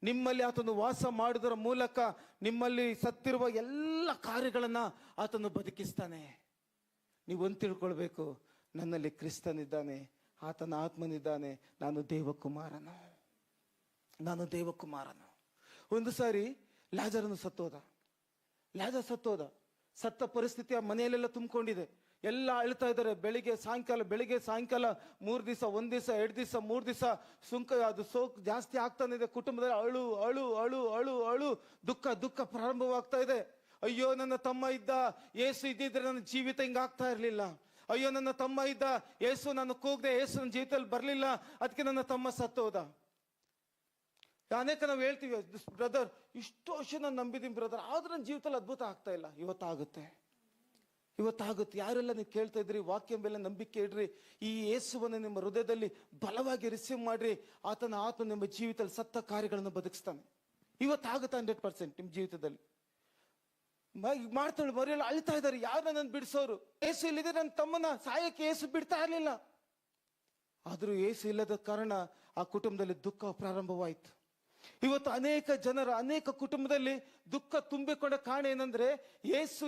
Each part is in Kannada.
ನಿಮ್ಮಲ್ಲಿ ಆತನು ವಾಸ ಮಾಡುವುದರ ಮೂಲಕ ನಿಮ್ಮಲ್ಲಿ ಸತ್ತಿರುವ ಎಲ್ಲ ಕಾರ್ಯಗಳನ್ನ ಆತನು ಬದುಕಿಸ್ತಾನೆ. ನೀವೊಂದು ತಿಳ್ಕೊಳ್ಬೇಕು, ನನ್ನಲ್ಲಿ ಕ್ರಿಸ್ತನಿದ್ದಾನೆ, ಆತನ ಆತ್ಮನಿದ್ದಾನೆ, ನಾನು ದೇವಕುಮಾರನು. ಒಂದು ಸಾರಿ ಲಾಜರನು ಸತ್ತೋದ. ಸತ್ತ ಪರಿಸ್ಥಿತಿ ಆ ಮನೆಯಲ್ಲೆಲ್ಲ ತುಂಬಿಕೊಂಡಿದೆ. ಎಲ್ಲ ಅಳ್ತಾ ಇದ್ದಾರೆ. ಬೆಳಿಗ್ಗೆ ಸಾಯಂಕಾಲ 3 ದಿವಸ, 1 ದಿವಸ, 2 ದಿವಸ, 3 ದಿವಸ ಅದು ಸೋಕ್ ಜಾಸ್ತಿ ಆಗ್ತಾನೆ ಇದೆ. ಕುಟುಂಬದಲ್ಲಿ ಅಳು ಅಳು ಅಳು ಅಳು ಅಳು ದುಃಖ ಪ್ರಾರಂಭವಾಗ್ತಾ ಇದೆ. ಅಯ್ಯೋ, ನನ್ನ ತಮ್ಮ ಇದ್ದ, ಯೇಸು ಇದ್ದಿದ್ರೆ ನನ್ನ ಜೀವಿತ ಹಿಂಗಾಗ್ತಾ ಇರ್ಲಿಲ್ಲ. ಅಯ್ಯೋ, ನನ್ನ ತಮ್ಮ ಇದ್ದ, ಯೇಸು ನಾನು ಕೂಗದೆ, ಯೇಸು ನನ್ನ ಜೀವಿತದಲ್ಲಿ ಬರ್ಲಿಲ್ಲ, ಅದಕ್ಕೆ ನನ್ನ ತಮ್ಮ ಸತ್ತೋದ. ಅನೇಕ ನಾವು ಹೇಳ್ತೀವಿ, ಬ್ರದರ್ ಇಷ್ಟು ವರ್ಷ ನಾನು ನಂಬಿದ್ದೀನಿ ಬ್ರದರ್, ಆದ್ರೆ ನನ್ನ ಜೀವಿತದಲ್ಲಿ ಅದ್ಭುತ ಆಗ್ತಾ ಇಲ್ಲ. ಇವತ್ತಾಗುತ್ತೆ. ಯಾರೆಲ್ಲ ನೀವು ಕೇಳ್ತಾ ಇದ್ರಿ, ವಾಕ್ಯ ಮೇಲೆ ನಂಬಿಕೆ ಇಡ್ರಿ, ಈ ಯೇಸುವನ್ನು ನಿಮ್ಮ ಹೃದಯದಲ್ಲಿ ಬಲವಾಗಿ ರಿಸೀವ್ ಮಾಡ್ರಿ. ಆತನ ಆತ್ಮ ನಿಮ್ಮ ಜೀವಿತದಲ್ಲಿ ಸತ್ತ ಕಾರ್ಯಗಳನ್ನು ಬದುಕಿಸ್ತಾನೆ. ಇವತ್ತಾಗುತ್ತೆ 100% ನಿಮ್ಮ ಜೀವಿತದಲ್ಲಿ. ಮಾಡ್ತಾಳೆ, ಮರೆಯಲ್ಲ ಅಳ್ತಾ ಇದ್ದಾರೆ, ಯಾರು ನನ್ನ ಬಿಡಿಸೋರು? ಯೇಸು ಇಲ್ಲಿದೆ, ನನ್ನ ತಮ್ಮನ ಸಾಯಕ್ಕೆ ಯೇಸು ಬಿಡ್ತಾ ಇರ್ಲಿಲ್ಲ. ಆದ್ರೂ ಯೇಸು ಇಲ್ಲದ ಕಾರಣ ಆ ಕುಟುಂಬದಲ್ಲಿ ದುಃಖ ಪ್ರಾರಂಭವಾಯಿತು. ಇವತ್ತು ಅನೇಕ ಕುಟುಂಬದಲ್ಲಿ ದುಃಖ ತುಂಬಿಕೊಂಡ ಕಾರಣ ಏನಂದ್ರೆ, ಯೇಸು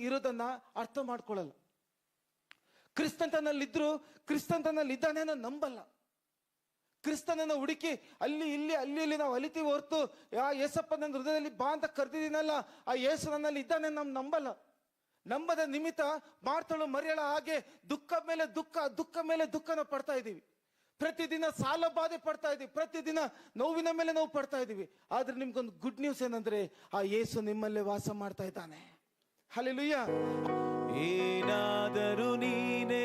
ಇರೋದನ್ನ ಅರ್ಥ ಮಾಡ್ಕೊಳ್ಳಲ್ಲ. ಕ್ರಿಸ್ತನಲ್ಲಿದ್ರು ಕ್ರಿಸ್ತನಲ್ಲಿ ಇದ್ದಾನೆ ನಂಬಲ್ಲ. ಕ್ರಿಸ್ತನನ್ನ ಹುಡುಕಿ ಅಲ್ಲಿ ಇಲ್ಲಿ ನಾವು ಅಲಿತೀವಿ ಹೊರತು, ಯೇಸಪ್ಪ ನನ್ನ ಹೃದಯದಲ್ಲಿ ಬಾ ಅಂತ ಕರೆದಿದ್ದೀನಲ್ಲ, ಆ ಯೇಸು ನನ್ನಲ್ಲಿ ಇದ್ದಾನೆ ನಂಬಲ್ಲ. ನಂಬದ ನಿಮಿತ್ತ ಮಾಡ್ತಾಳು ಮರಿಯಳ ಹಾಗೆ ದುಃಖ ಮೇಲೆ ದುಃಖ ನಾವು ಪಡ್ತಾ ಇದ್ದೀವಿ. ಪ್ರತಿದಿನ ಸಾಲ ಬಾಧೆ ಪಡ್ತಾ ಇದೀವಿ, ಪ್ರತಿದಿನ ನೋವಿನ ಮೇಲೆ ನೋವು ಪಡ್ತಾ ಇದೀವಿ. ಆದ್ರೆ ನಿಮ್ಗೊಂದು ಗುಡ್ ನ್ಯೂಸ್ ಏನಂದ್ರೆ, ಆ ಯೇಸು ನಿಮ್ಮಲ್ಲೇ ವಾಸ ಮಾಡ್ತಾ ಇದ್ದಾನೆ. ಹಲ್ಲೆಲೂಯಾ. ಏನಾದರೂ ನೀನೇ